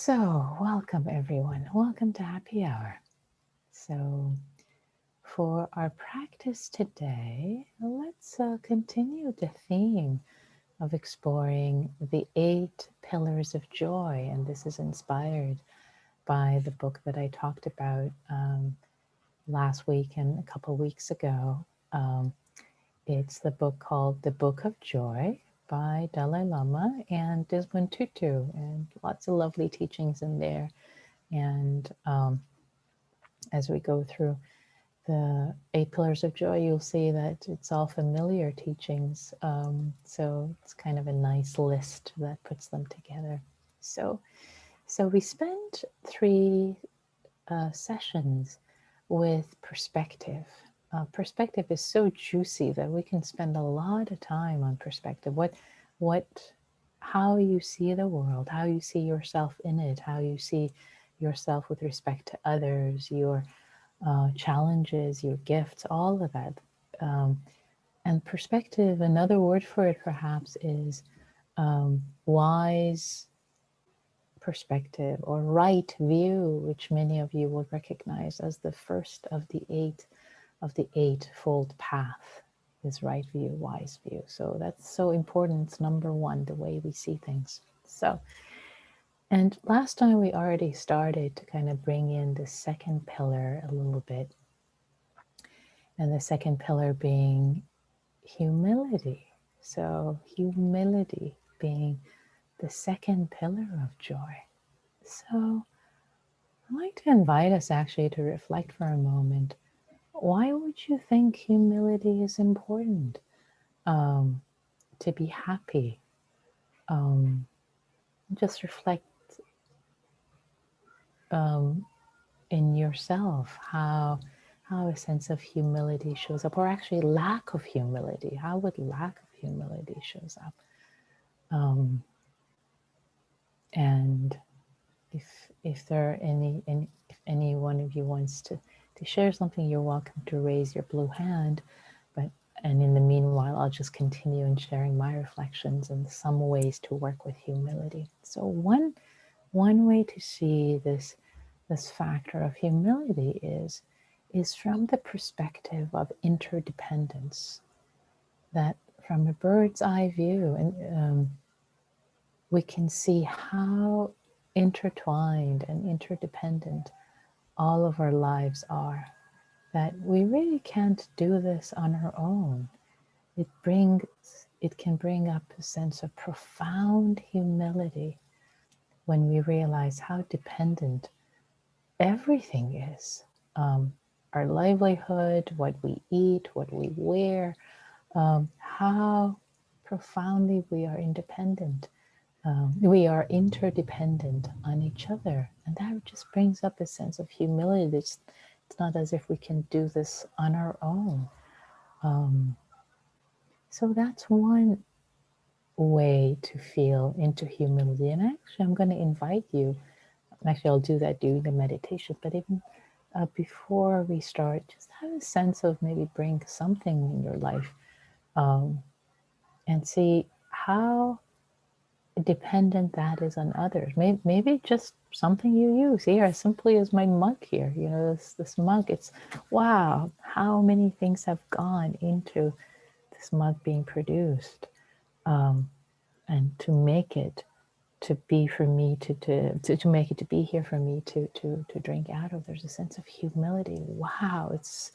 So, welcome everyone. Welcome to Happy Hour. So, for our practice today, let's continue the theme of exploring the 8 pillars of joy. And this is inspired by the book that I talked about last week and a couple weeks ago. It's the book called The Book of Joy by Dalai Lama and Desmond Tutu, and lots of lovely teachings in there. And as we go through the 8 pillars of joy, you'll see that it's all familiar teachings. So it's kind of a nice list that puts them together. So we spent 3 sessions with perspective. Perspective is so juicy that we can spend a lot of time on perspective. How you see the world, how you see yourself in it, how you see yourself with respect to others, your challenges, your gifts, all of that. And perspective, another word for it perhaps is wise perspective or right view, which many of you would recognize as the first of the 8-fold path is right view, wise view. So that's so important. It's number 1, the way we see things. So, and last time we already started to kind of bring in the second pillar a little bit. And the second pillar being humility. So humility being the second pillar of joy. So I'd like to invite us actually to reflect for a moment. Why would you think humility is important? To be happy. Just reflect in yourself how a sense of humility shows up, or actually lack of humility. How would lack of humility shows up? And if there are if any one of you wants to share something, you're welcome to raise your blue hand. And in the meanwhile, I'll just continue in sharing my reflections and some ways to work with humility. So one way to see this factor of humility is from the perspective of interdependence. That from a bird's eye view, and we can see how intertwined and interdependent all of our lives are, that we really can't do this on our own. It can bring up a sense of profound humility when we realize how dependent everything is. Our livelihood, what we eat, what we wear, how profoundly we are independent. We are interdependent on each other. And that just brings up a sense of humility. It's not as if we can do this on our own. So that's one way to feel into humility. And actually, I'm going to invite you. Actually, I'll do that during the meditation. But even before we start, just have a sense of maybe bring something in your life and see how dependent that is on others. Maybe just something you use here, as simply as my mug here. You know, this mug. It's wow, how many things have gone into this mug being produced, and to make it to be for me to make it to be here for me to drink out of. There's a sense of humility. Wow, it's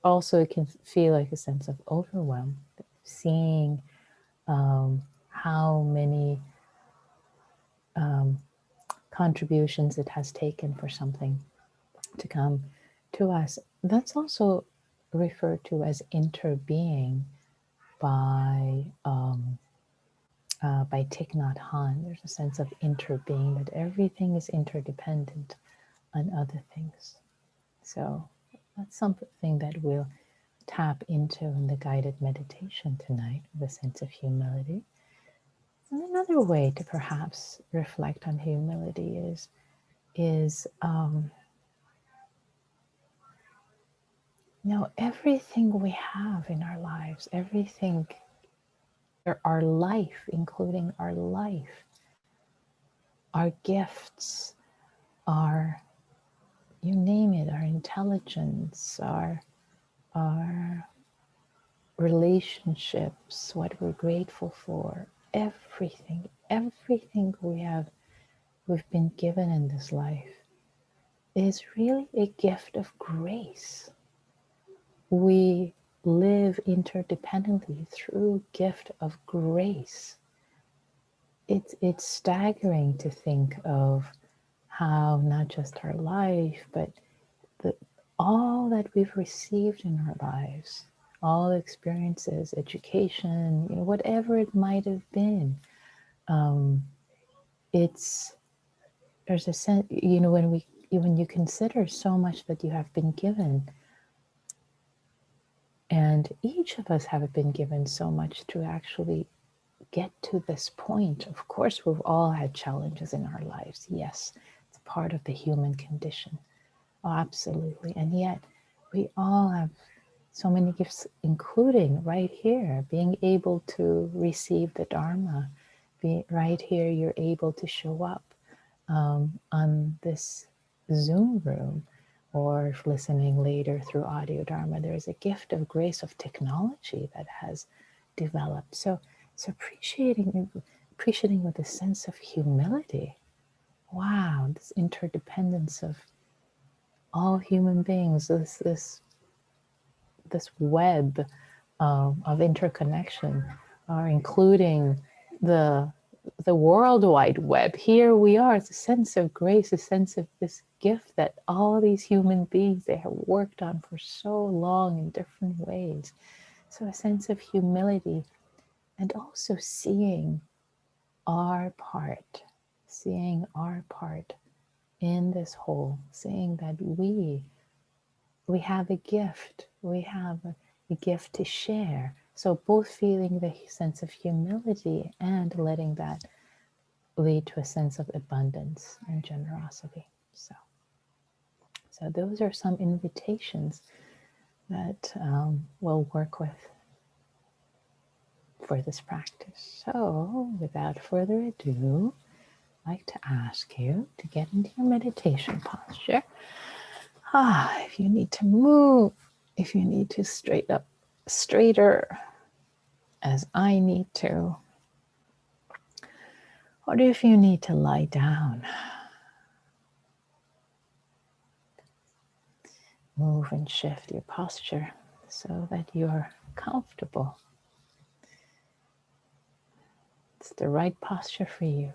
also, it can feel like a sense of overwhelm, seeing how many contributions it has taken for something to come to us. That's also referred to as interbeing by Thich Nhat Hanh. There's a sense of interbeing, that everything is interdependent on other things. So that's something that we'll tap into in the guided meditation tonight, with a sense of humility. And another way to perhaps reflect on humility is everything we have in our lives, our life, including our life, our gifts, our, you name it, our intelligence, our relationships, what we're grateful for, everything we've been given in this life is really a gift of grace. We live interdependently through gift of grace. It's staggering to think of how not just our life, but the, all that we've received in our lives, all the experiences, education, whatever it might have been. It's there's a sense, when you consider so much that you have been given, and each of us have been given so much to actually get to this point. Of course, we've all had challenges in our lives. Yes, it's part of the human condition. Oh, absolutely. And yet, we all have so many gifts, including right here, being able to receive the Dharma. Right here, you're able to show up on this Zoom room, or if listening later through audio Dharma. There's a gift of grace of technology that has developed. So appreciating with a sense of humility. Wow, this interdependence of all human beings, this web of interconnection, including the World Wide Web. Here we are. It's a sense of grace, a sense of this gift that all these human beings, they have worked on for so long in different ways. So a sense of humility, and also seeing our part in this whole, seeing that we have a gift, we have a gift to share. So both feeling the sense of humility and letting that lead to a sense of abundance and generosity. So those are some invitations that we'll work with for this practice. So without further ado, I'd like to ask you to get into your meditation posture. If you need to move, if you need to straighter as I need to, or if you need to lie down, move and shift your posture so that you're comfortable. It's the right posture for you.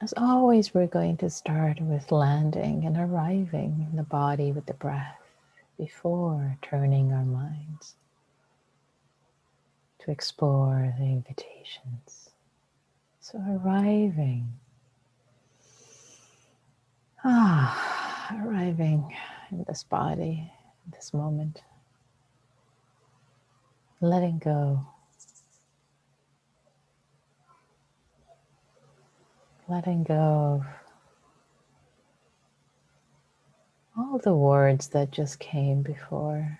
As always, we're going to start with landing and arriving in the body with the breath before turning our minds to explore the invitations. So arriving in this body, in this moment, letting go of all the words that just came before,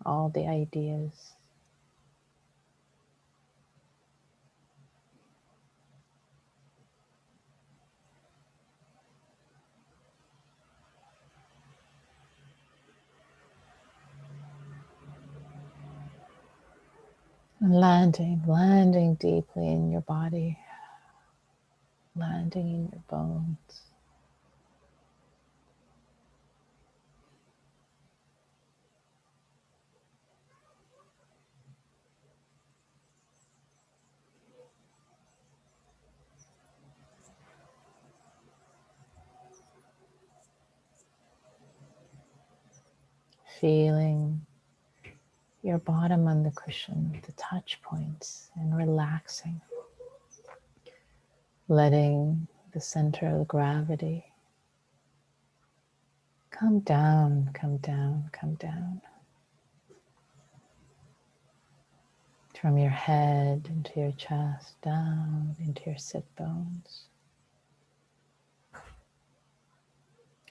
all the ideas. And landing deeply in your body, landing in your bones. Feeling your bottom on the cushion, the touch points, and relaxing. Letting the center of gravity come down, come down, come down. From your head into your chest, down into your sit bones.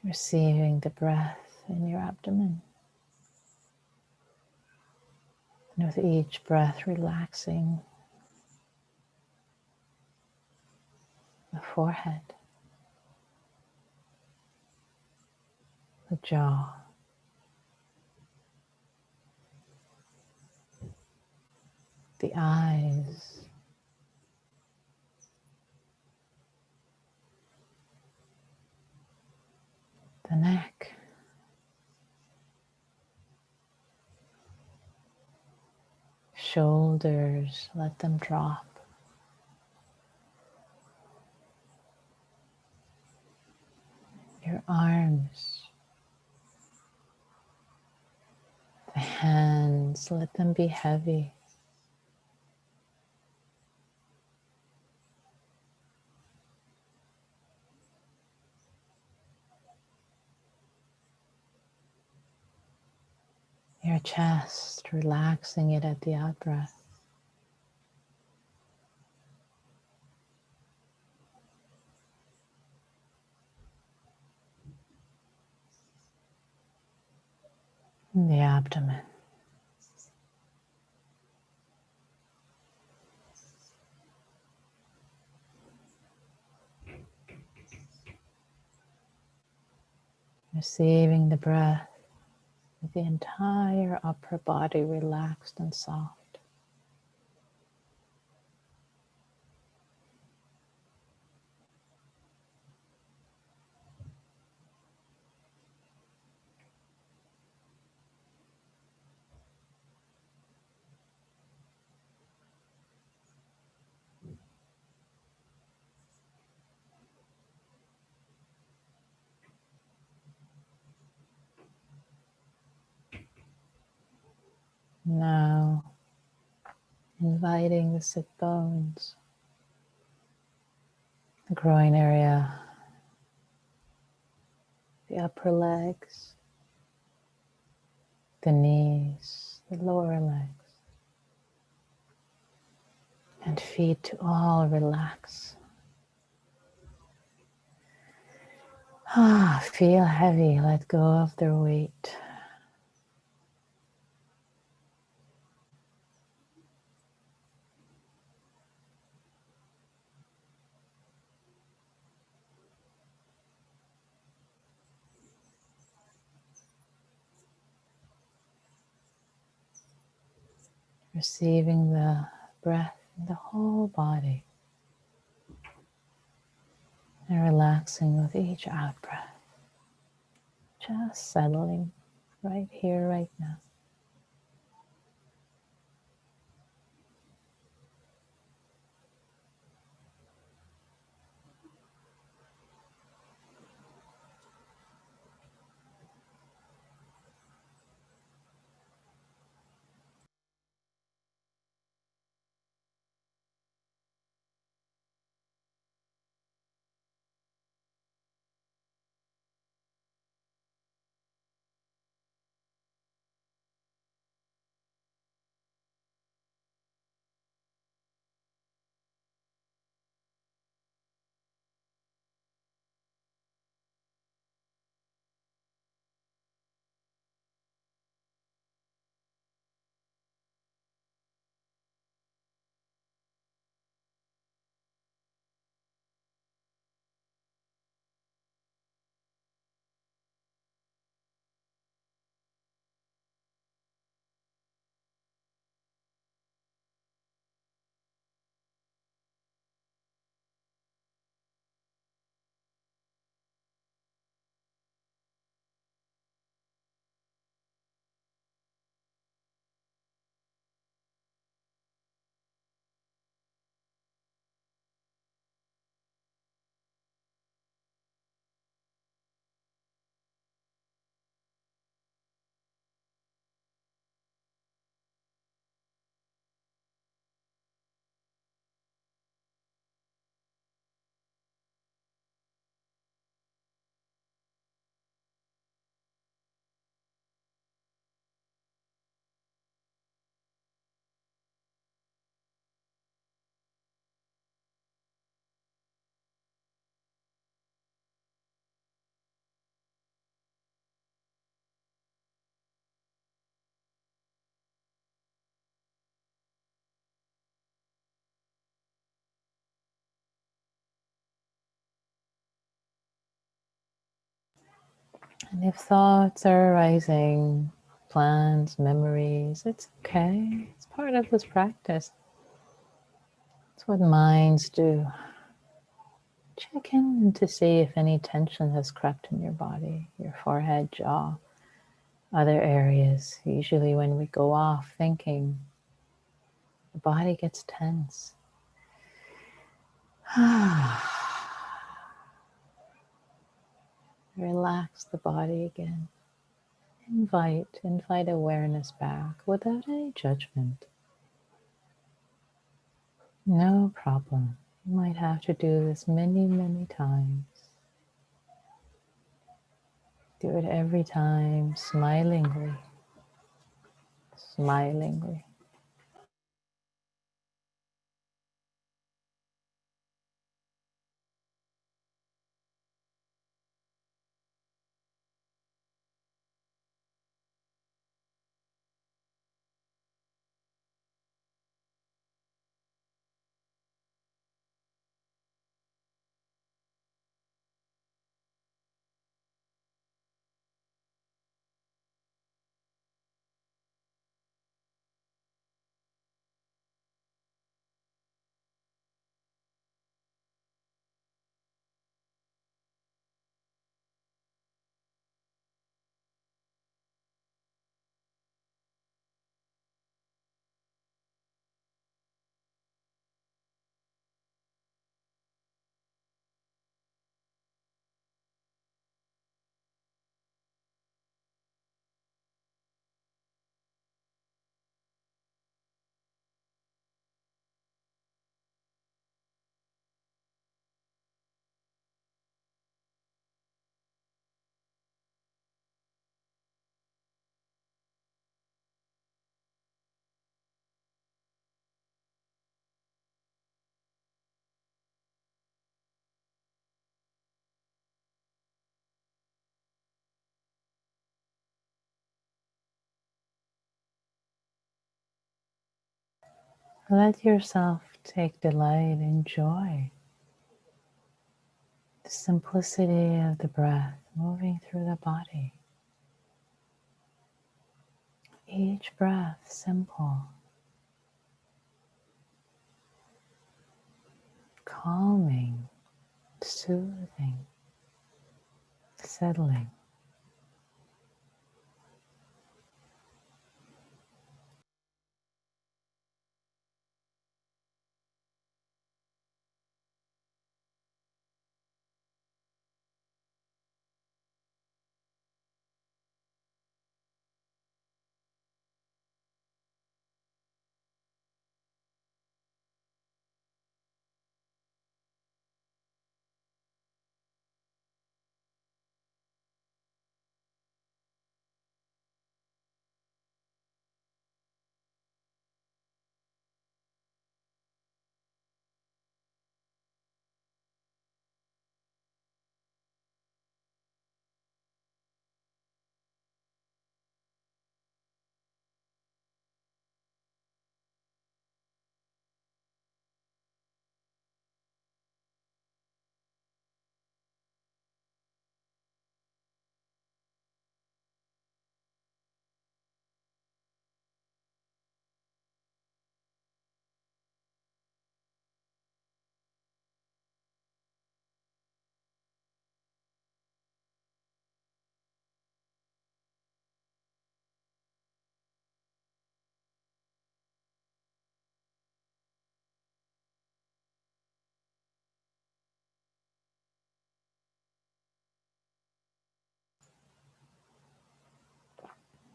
Receiving the breath in your abdomen. With each breath, relaxing the forehead, the jaw, the eyes, the neck, shoulders, let them drop. Your arms, the hands, let them be heavy. Your chest, relaxing it at the out breath. And the abdomen. Receiving the breath with the entire upper body relaxed and soft. Now, inviting the sit bones, the groin area, the upper legs, the knees, the lower legs, and feet to all relax. Feel heavy, let go of their weight. Receiving the breath in the whole body and relaxing with each out breath. Just settling right here, right now. And if thoughts are arising, plans, memories, it's okay. It's part of this practice. It's what minds do. Check in to see if any tension has crept in your body, your forehead, jaw, other areas. Usually when we go off thinking, the body gets tense. Relax the body again. Invite awareness back without any judgment. No problem. You might have to do this many, many times. Do it every time, smilingly. Smilingly. Let yourself take delight and joy. The simplicity of the breath moving through the body. Each breath simple, calming, soothing, settling.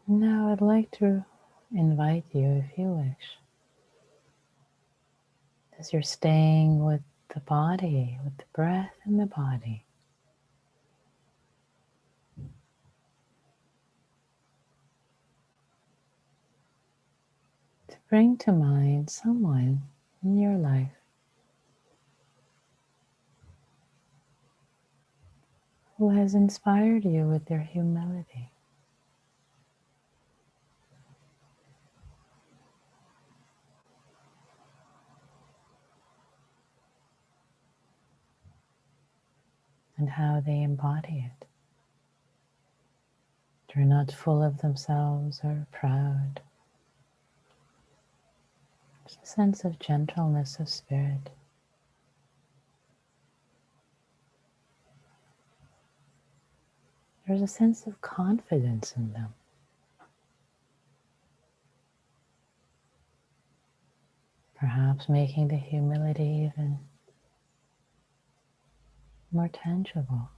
Now I'd like to invite you, if you wish, as you're staying with the body, with the breath in the body, to bring to mind someone in your life who has inspired you with their humility. And how they embody it. They're not full of themselves or proud. There's a sense of gentleness of spirit. There's a sense of confidence in them. Perhaps making the humility even more tangible.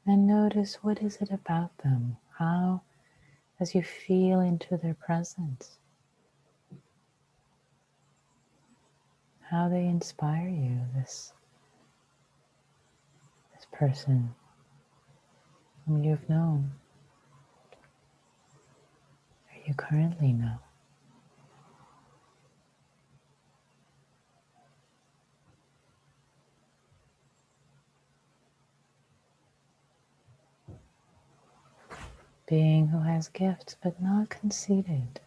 And notice, what is it about them? How, as you feel into their presence, how they inspire you, this person whom you've known, or you currently know. Being who has gifts but not conceited.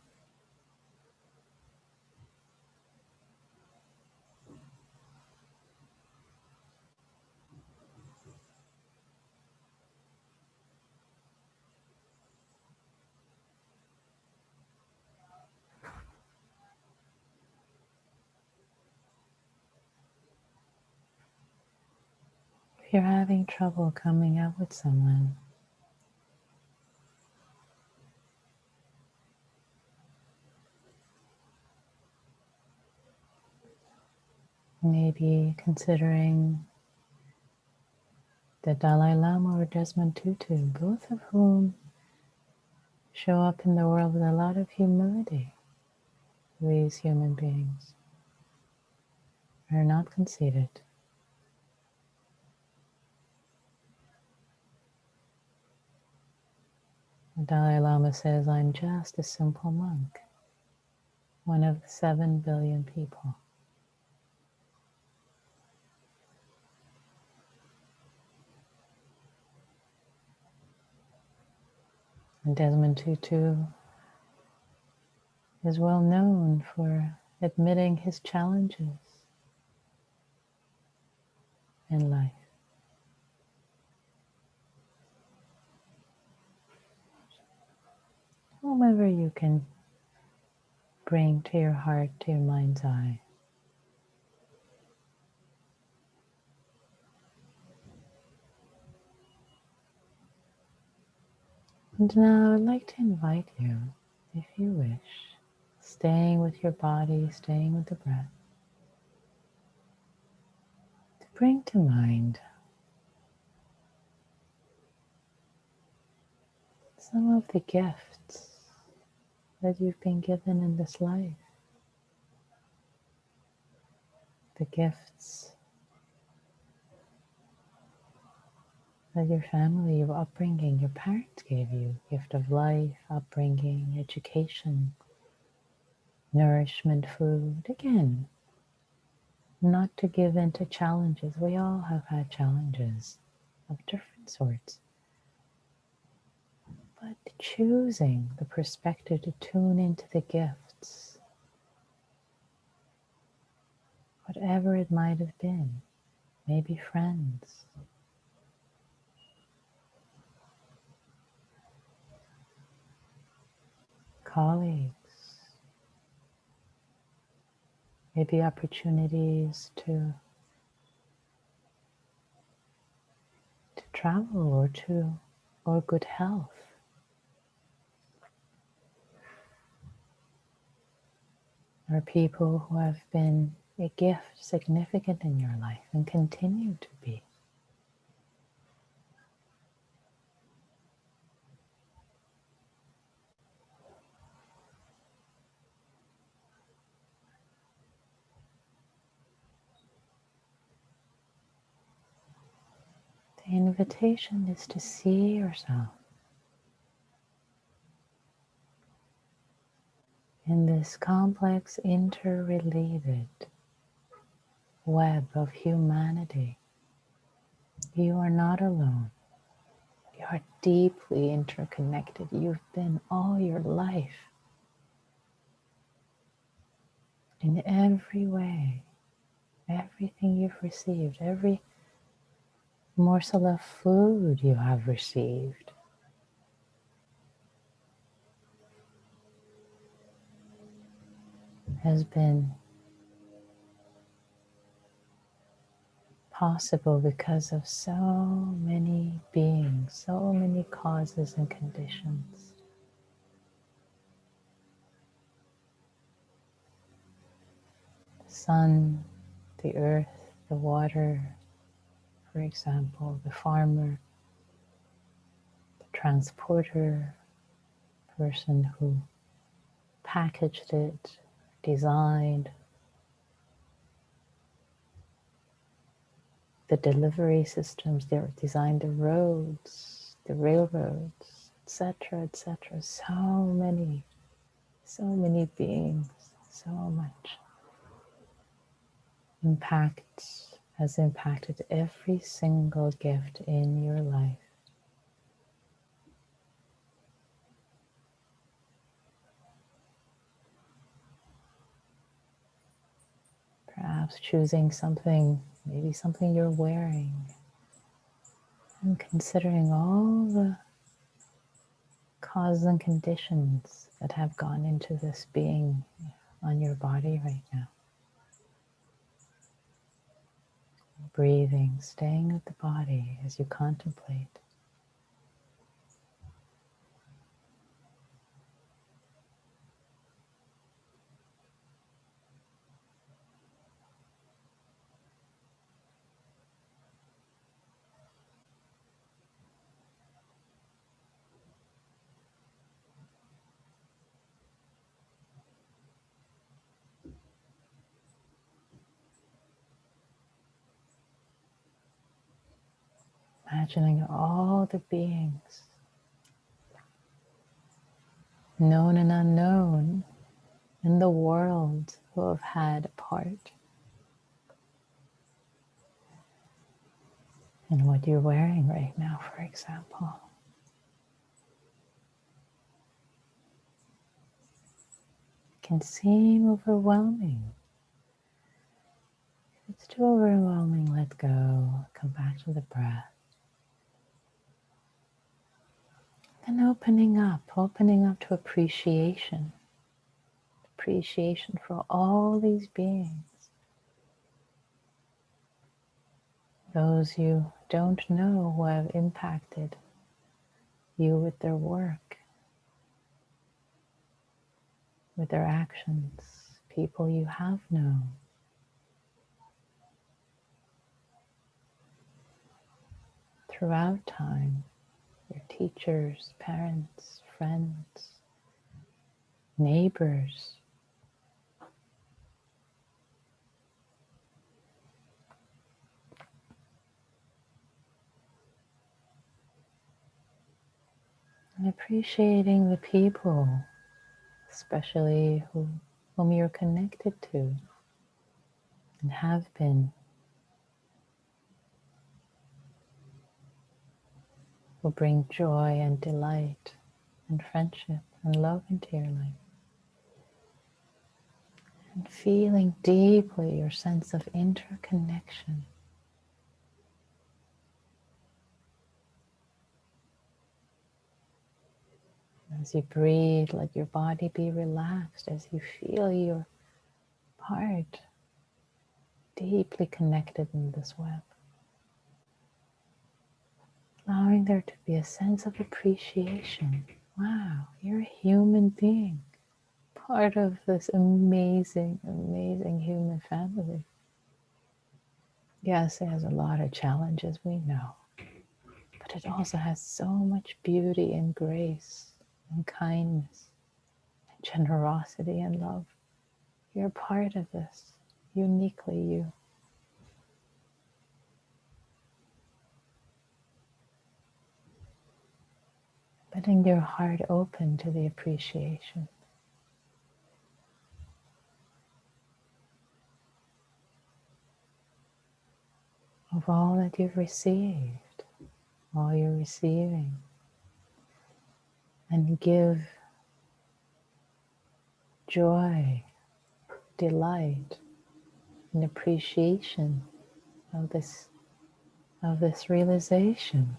If you're having trouble coming up with someone, maybe considering the Dalai Lama or Desmond Tutu, both of whom show up in the world with a lot of humility. These human beings are not conceited. The Dalai Lama says, I'm just a simple monk, one of the 7 billion people. And Desmond Tutu is well known for admitting his challenges in life. Whomever you can bring to your heart, to your mind's eye. And now I'd like to invite you, if you wish, staying with your body, staying with the breath, to bring to mind some of the gifts that you've been given in this life. The gifts that your family, your upbringing, your parents gave you. Gift of life, upbringing, education, nourishment, food. Again, not to give in to challenges. We all have had challenges of different sorts. But choosing the perspective to tune into the gifts, whatever it might have been, maybe friends, colleagues, maybe opportunities to travel or good health. Or people who have been a gift significant in your life and continue to be. The invitation is to see yourself in this complex, interrelated web of humanity. You are not alone. You are deeply interconnected. You've been all your life. In every way, everything you've received, every morsel of food you have received, has been possible because of so many beings, so many causes and conditions. The sun, the earth, the water, for example, the farmer, the transporter, person who packaged it, designed the delivery systems, they designed the roads, the railroads, etc., etc. So many beings, so much impact has impacted every single gift in your life. Perhaps choosing something, maybe something you're wearing, and considering all the causes and conditions that have gone into this being on your body right now. Breathing, staying with the body as you contemplate. Imagining all the beings, known and unknown, in the world who have had a part in what you're wearing right now, for example. It can seem overwhelming. If it's too overwhelming, let go. Come back to the breath. And opening up to appreciation for all these beings. Those you don't know who have impacted you with their work, with their actions, people you have known. Throughout time, your teachers, parents, friends, neighbors. And appreciating the people, especially whom you're connected to and have been, who bring joy and delight and friendship and love into your life. And feeling deeply your sense of interconnection. As you breathe, let your body be relaxed as you feel you're part deeply connected in this web. Allowing there to be a sense of appreciation. Wow, you're a human being, part of this amazing, amazing human family. Yes, it has a lot of challenges, we know, but it also has so much beauty and grace and kindness and generosity and love. You're part of this, uniquely you. Letting your heart open to the appreciation of all that you've received, all you're receiving, and give joy, delight, and appreciation of this realization.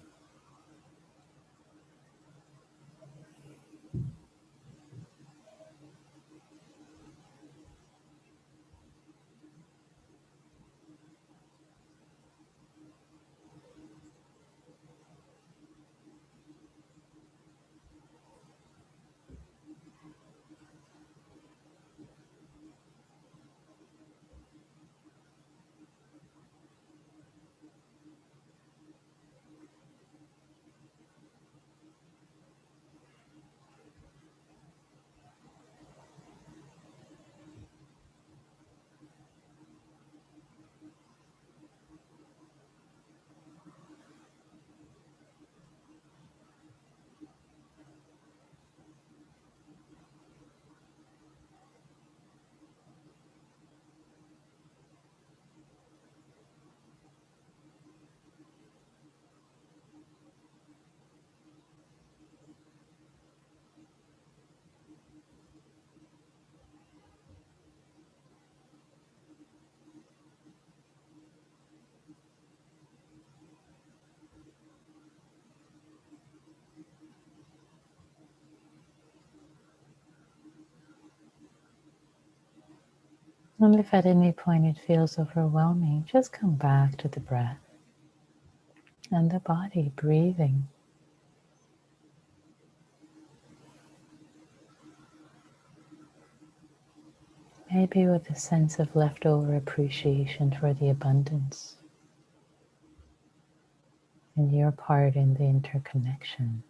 And if at any point it feels overwhelming, just come back to the breath and the body breathing. Maybe with a sense of leftover appreciation for the abundance and your part in the interconnection.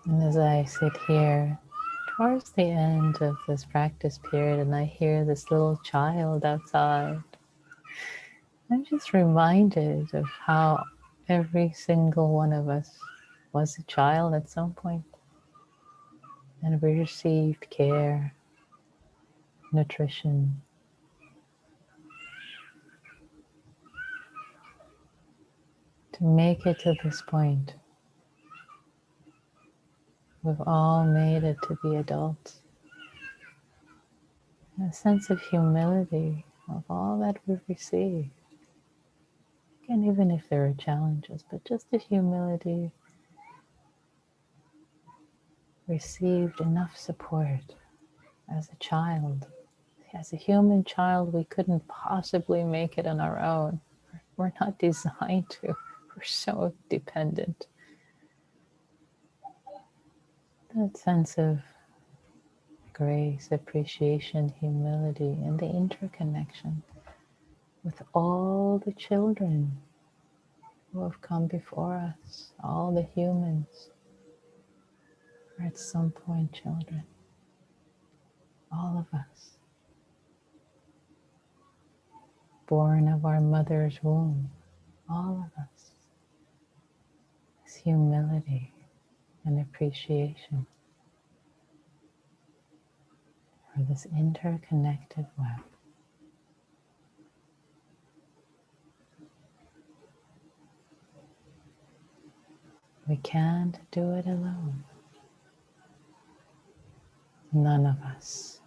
And as I sit here towards the end of this practice period and I hear this little child outside, I'm just reminded of how every single one of us was a child at some point, and we received care, nutrition. To make it to this point, we've all made it to be adults. And a sense of humility of all that we've received. And even if there are challenges, but just the humility, received enough support as a child. As a human child, we couldn't possibly make it on our own. We're not designed to. We're so dependent. That sense of grace, appreciation, humility, and the interconnection with all the children who have come before us, all the humans are at some point children, all of us, born of our mother's womb, all of us. This humility and appreciation for this interconnected web. We can't do it alone. None of us.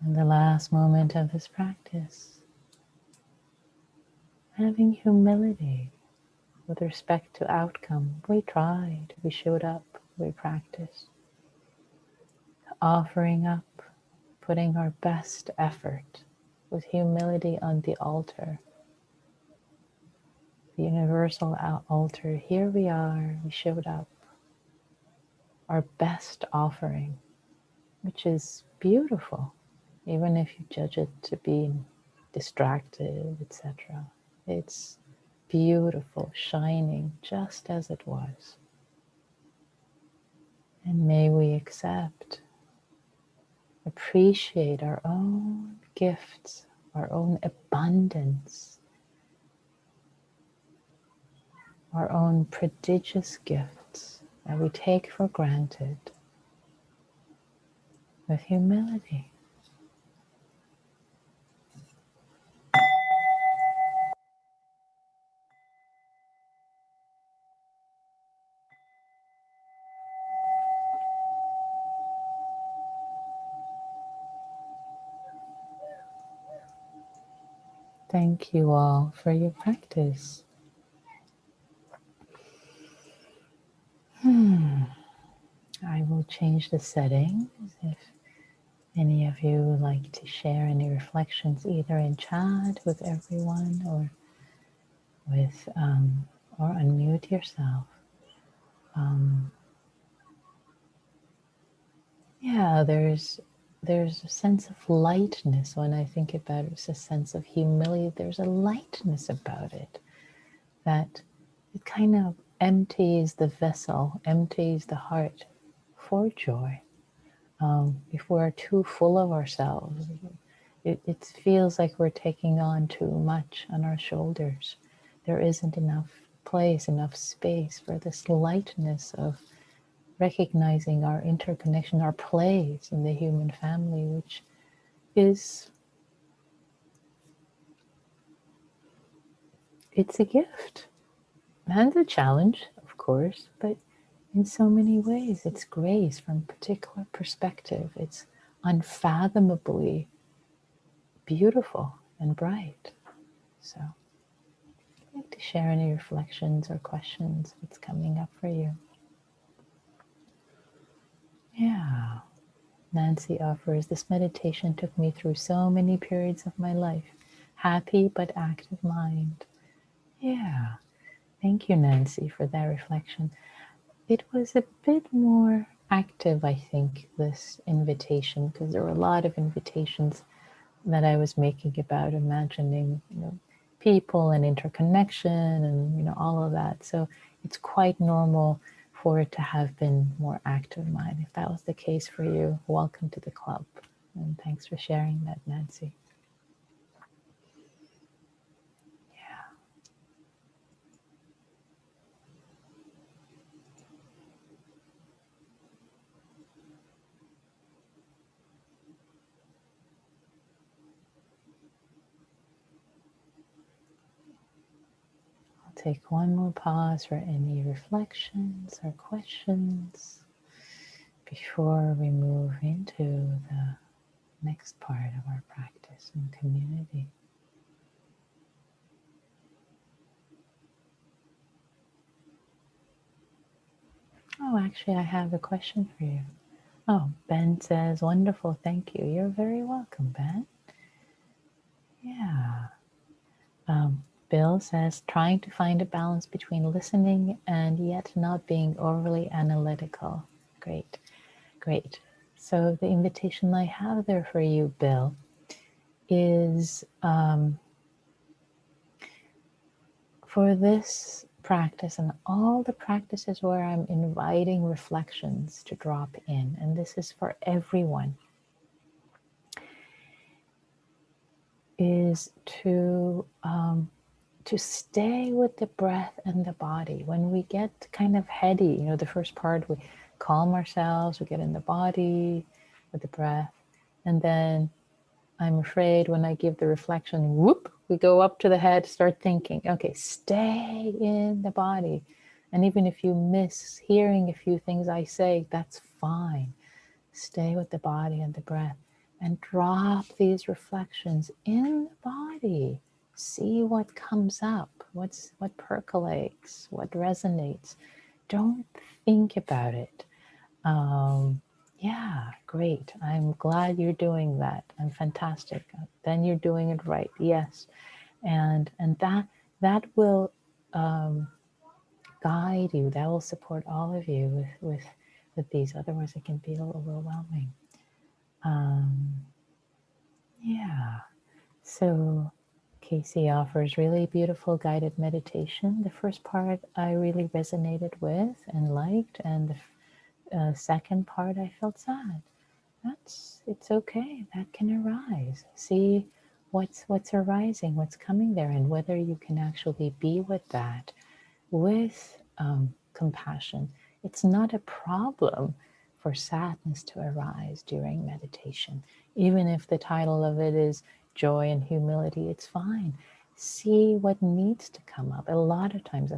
In the last moment of this practice, having humility with respect to outcome. We tried, we showed up, we practiced. Offering up, putting our best effort with humility on the altar. The universal altar, here we are, we showed up. Our best offering, which is beautiful, even if you judge it to be distracted, etc. It's beautiful, shining, just as it was. And may we accept, appreciate our own gifts, our own abundance, our own prodigious gifts that we take for granted with humility. Thank you all for your practice. I will change the settings if any of you would like to share any reflections either in chat with everyone or with or unmute yourself. Yeah, there's a sense of lightness when I think about it. It's a sense of humility. There's a lightness about it that it kind of empties the vessel, empties the heart for joy. If we're too full of ourselves, it feels like we're taking on too much on our shoulders. There isn't enough place, enough space for this lightness of recognizing our interconnection, our place in the human family, which is, it's a gift and a challenge, of course, but in so many ways, it's grace from a particular perspective. It's unfathomably beautiful and bright. So I'd like to share any reflections or questions that's coming up for you. Yeah. Nancy offers, this meditation took me through so many periods of my life. Happy but active mind. Yeah. Thank you, Nancy, for that reflection. It was a bit more active, I think, this invitation, because there were a lot of invitations that I was making about imagining, people and interconnection and, all of that. So it's quite normal for it to have been more active mind. If that was the case for you, welcome to the club. And thanks for sharing that, Nancy. Yeah. I'll take one more pause for any reflections or questions before we move into the next part of our practice and community. Oh, actually, I have a question for you. Oh, Ben says, wonderful, thank you. You're very welcome, Ben. Yeah. Bill says, trying to find a balance between listening and yet not being overly analytical. Great, great. So the invitation I have there for you, Bill, is for this practice and all the practices where I'm inviting reflections to drop in, and this is for everyone, is to stay with the breath and the body. When we get kind of heady, the first part, we calm ourselves, we get in the body with the breath. And then I'm afraid when I give the reflection, whoop, we go up to the head, start thinking. Okay, stay in the body. And even if you miss hearing a few things I say, that's fine. Stay with the body and the breath and drop these reflections in the body. See what comes up, what percolates, what resonates. Don't think about it. Yeah, great. I'm glad you're doing that. I'm fantastic. Then you're doing it right. Yes, and that will guide you. That will support all of you with these. Otherwise, it can be a little overwhelming. Yeah. So Casey offers really beautiful guided meditation. The first part I really resonated with and liked, and the second part I felt sad. It's okay. That can arise. See what's arising, what's coming there, and whether you can actually be with that with compassion. It's not a problem for sadness to arise during meditation. Even if the title of it is Joy and Humility, it's fine. See what needs to come up. A lot of times,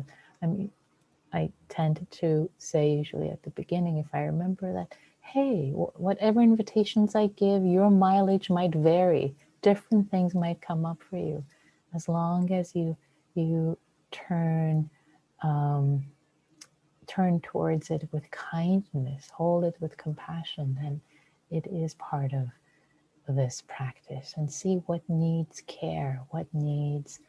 I tend to say usually at the beginning, if I remember that, hey, whatever invitations I give, your mileage might vary. Different things might come up for you. As long as you turn towards it with kindness, hold it with compassion, then it is part of this practice. And see what needs care, what needs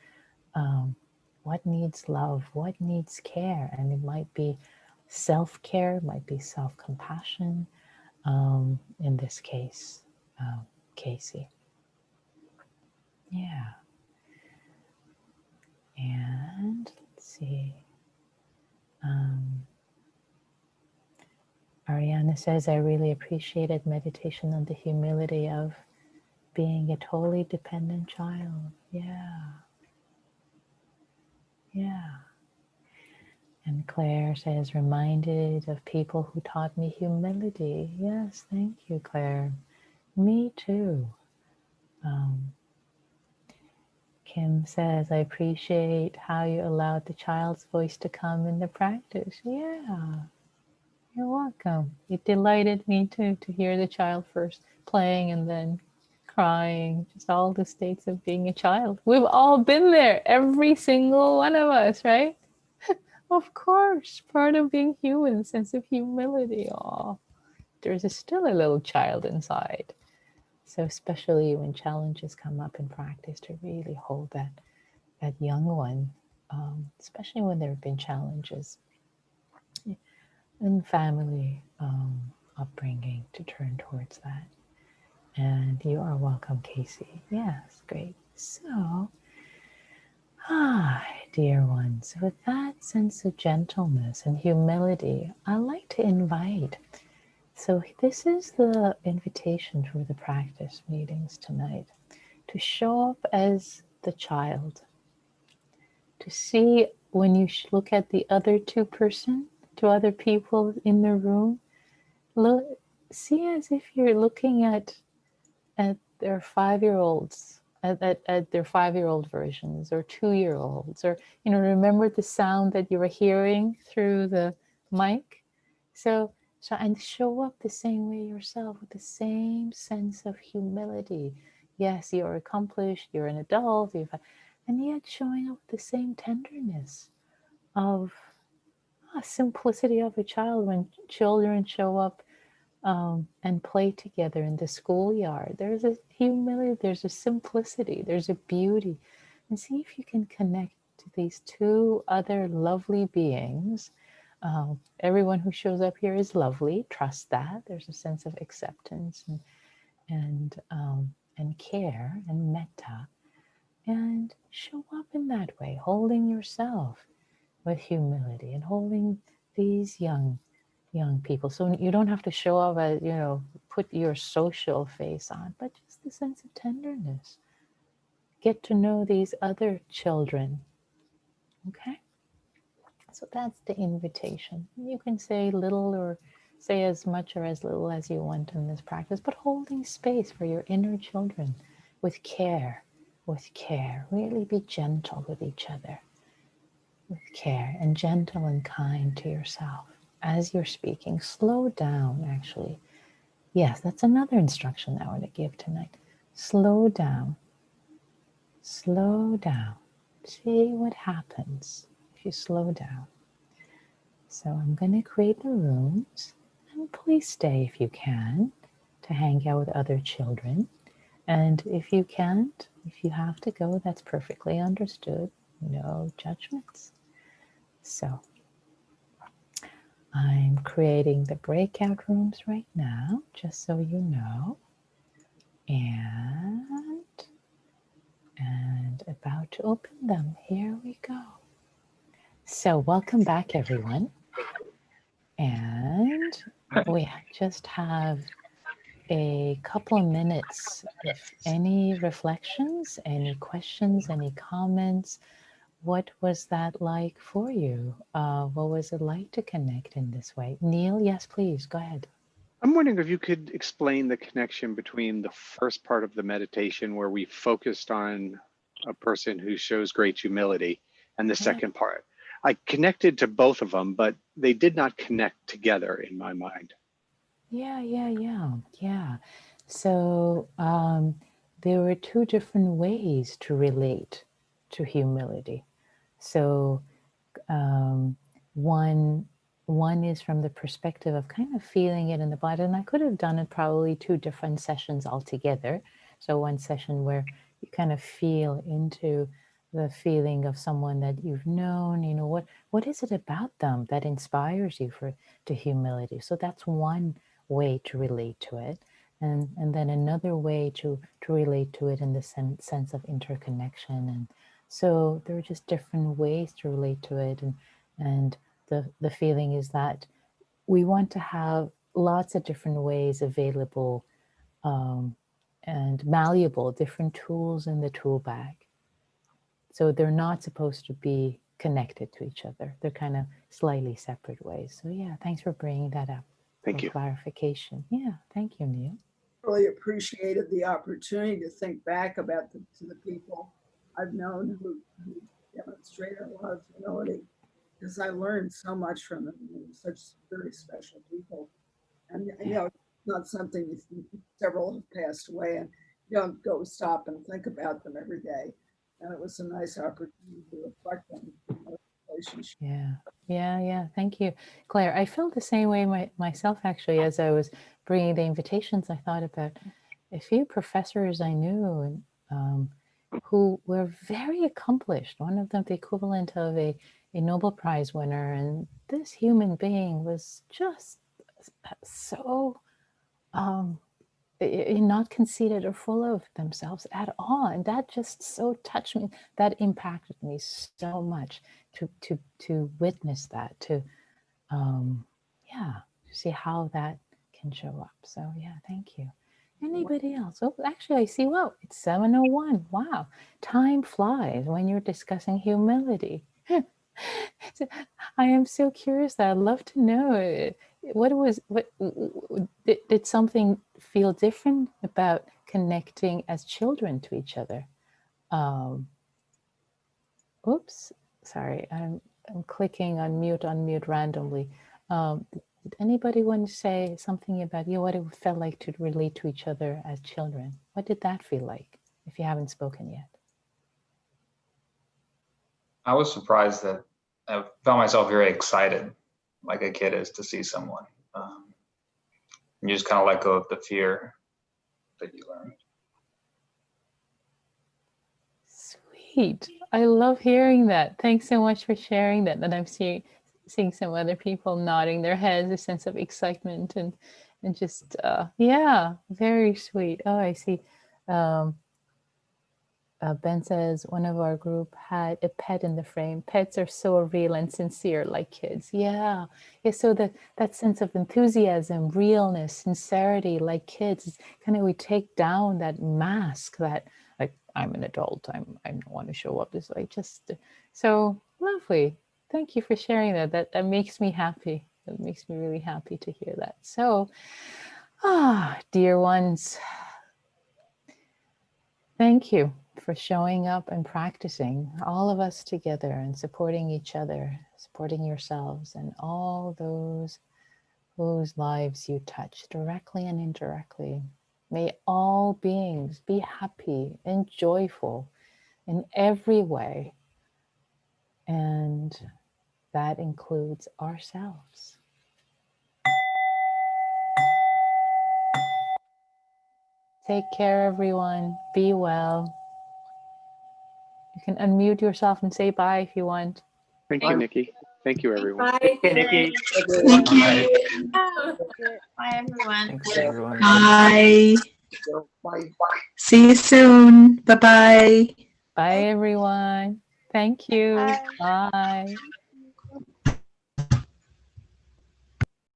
love, what needs care. And it might be self-care, it might be self-compassion, in this case, Casey. Yeah. And let's see. Ariana says, I really appreciated meditation on the humility of being a totally dependent child. Yeah. Yeah. And Claire says, reminded of people who taught me humility. Yes, thank you, Claire. Me too. Kim says, I appreciate how you allowed the child's voice to come in the practice. Yeah, you're welcome. It delighted me too to hear the child first playing and then crying, just all the states of being a child. We've all been there, every single one of us, right? Of course, part of being human, sense of humility. Oh, there's still a little child inside. So especially when challenges come up in practice, to really hold that young one, especially when there have been challenges in family upbringing, to turn towards that And you are welcome, Casey. Yes, great. So, dear ones, with that sense of gentleness and humility, I like to invite. So, this is the invitation for the practice meetings tonight, to show up as the child, to see when you look at the other two other people in the room, look, see as if you're looking at their 5-year-olds, at their 5-year-old versions or 2-year-olds, or remember the sound that you were hearing through the mic. So and show up the same way yourself, with the same sense of humility. Yes, you're accomplished, you're an adult, and yet showing up with the same tenderness of simplicity of a child. When children show up and play together in the schoolyard, there's a humility, there's a simplicity, there's a beauty. And see if you can connect to these two other lovely beings. Everyone who shows up here is lovely. Trust that. There's a sense of acceptance and care and metta, and show up in that way, holding yourself with humility and holding these young people. So you don't have to show up as, put your social face on, but just the sense of tenderness. Get to know these other children. Okay? So that's the invitation. You can say little or say as much or as little as you want in this practice, but holding space for your inner children with care, with care. Really be gentle with each other, with care, and gentle and kind to yourself. As you're speaking, slow down, actually. Yes, that's another instruction I want to give tonight. Slow down. Slow down. See what happens if you slow down. So I'm going to create the rooms, and please stay if you can to hang out with other children. And if you can't, if you have to go, that's perfectly understood. No judgments. So I'm creating the breakout rooms right now, just so you know. And about to open them. Here we go. So welcome back, everyone. And we just have a couple of minutes. If any reflections, any questions, any comments, what was that like for you? What was it like to connect in this way? Neil, yes, please, go ahead. I'm wondering if you could explain the connection between the first part of the meditation where we focused on a person who shows great humility and the Yeah, second part. I connected to both of them, but they did not connect together in my mind. yeah. So there were two different ways to relate to humility. So um, one one is from the perspective of kind of feeling it in the body, and I could have done it probably two different sessions altogether. So one session where you kind of feel into the feeling of someone that you've known, what is it about them that inspires you to humility. So that's one way to relate to it. And then another way to relate to it in the sense of interconnection. And so there are just different ways to relate to it. And the feeling is that we want to have lots of different ways available, um, and malleable, different tools in the tool bag. So they're not supposed to be connected to each other. They're kind of slightly separate ways. So yeah, thanks for bringing that up for Thank you. clarification. Yeah, thank you, Neil. Really appreciated the opportunity to think back about to the people I've known who demonstrate a lot of humility, because I learned so much from them. They were such very special people. And Yeah. it's not something several have passed away, and you don't go stop and think about them every day. And it was a nice opportunity to reflect on our relationship. Yeah. Thank you, Claire. I felt the same way myself, actually, as I was bringing the invitations. I thought about a few professors I knew, and who were very accomplished. One of them, the equivalent of a Nobel Prize winner. And this human being was just so um, not conceited or full of themselves at all. And that just so touched me. That impacted me so much to witness that, to see how that can show up. So yeah, thank you. Anybody else? Oh, actually, I see. Well, it's 7:01. Wow, time flies when you're discussing humility. I am so curious that I'd love to know did something feel different about connecting as children to each other? Oops, sorry, I'm clicking on mute randomly. Did anybody want to say something about what it felt like to relate to each other as children? What did that feel like, if you haven't spoken yet? I was surprised that I found myself very excited, like a kid is to see someone. You just kind of let go of the fear that you learn. Sweet. I love hearing that. Thanks so much for sharing that. And I'm seeing some other people nodding their heads, a sense of excitement and just, yeah, very sweet. Oh, I see. Ben says one of our group had a pet in the frame. Pets are so real and sincere, like kids. Yeah. So that sense of enthusiasm, realness, sincerity, like kids, kind of we take down that mask that, like, I'm an adult. I don't want to show up this way. Just so lovely. Thank you for sharing that. That makes me happy. That makes me really happy to hear that. So, dear ones, thank you for showing up and practicing, all of us together, and supporting each other, supporting yourselves, and all those whose lives you touch directly and indirectly. May all beings be happy and joyful in every way, and that includes ourselves. Take care, everyone. Be well. You can unmute yourself and say bye if you want. Thank you, Nikki. Thank you, everyone. Bye. Hey, Nikki. Thank Bye. you. Bye, everyone. Thanks, everyone. Bye. Bye. See you soon. Bye-bye. Bye, everyone. Thank you. Bye. Bye.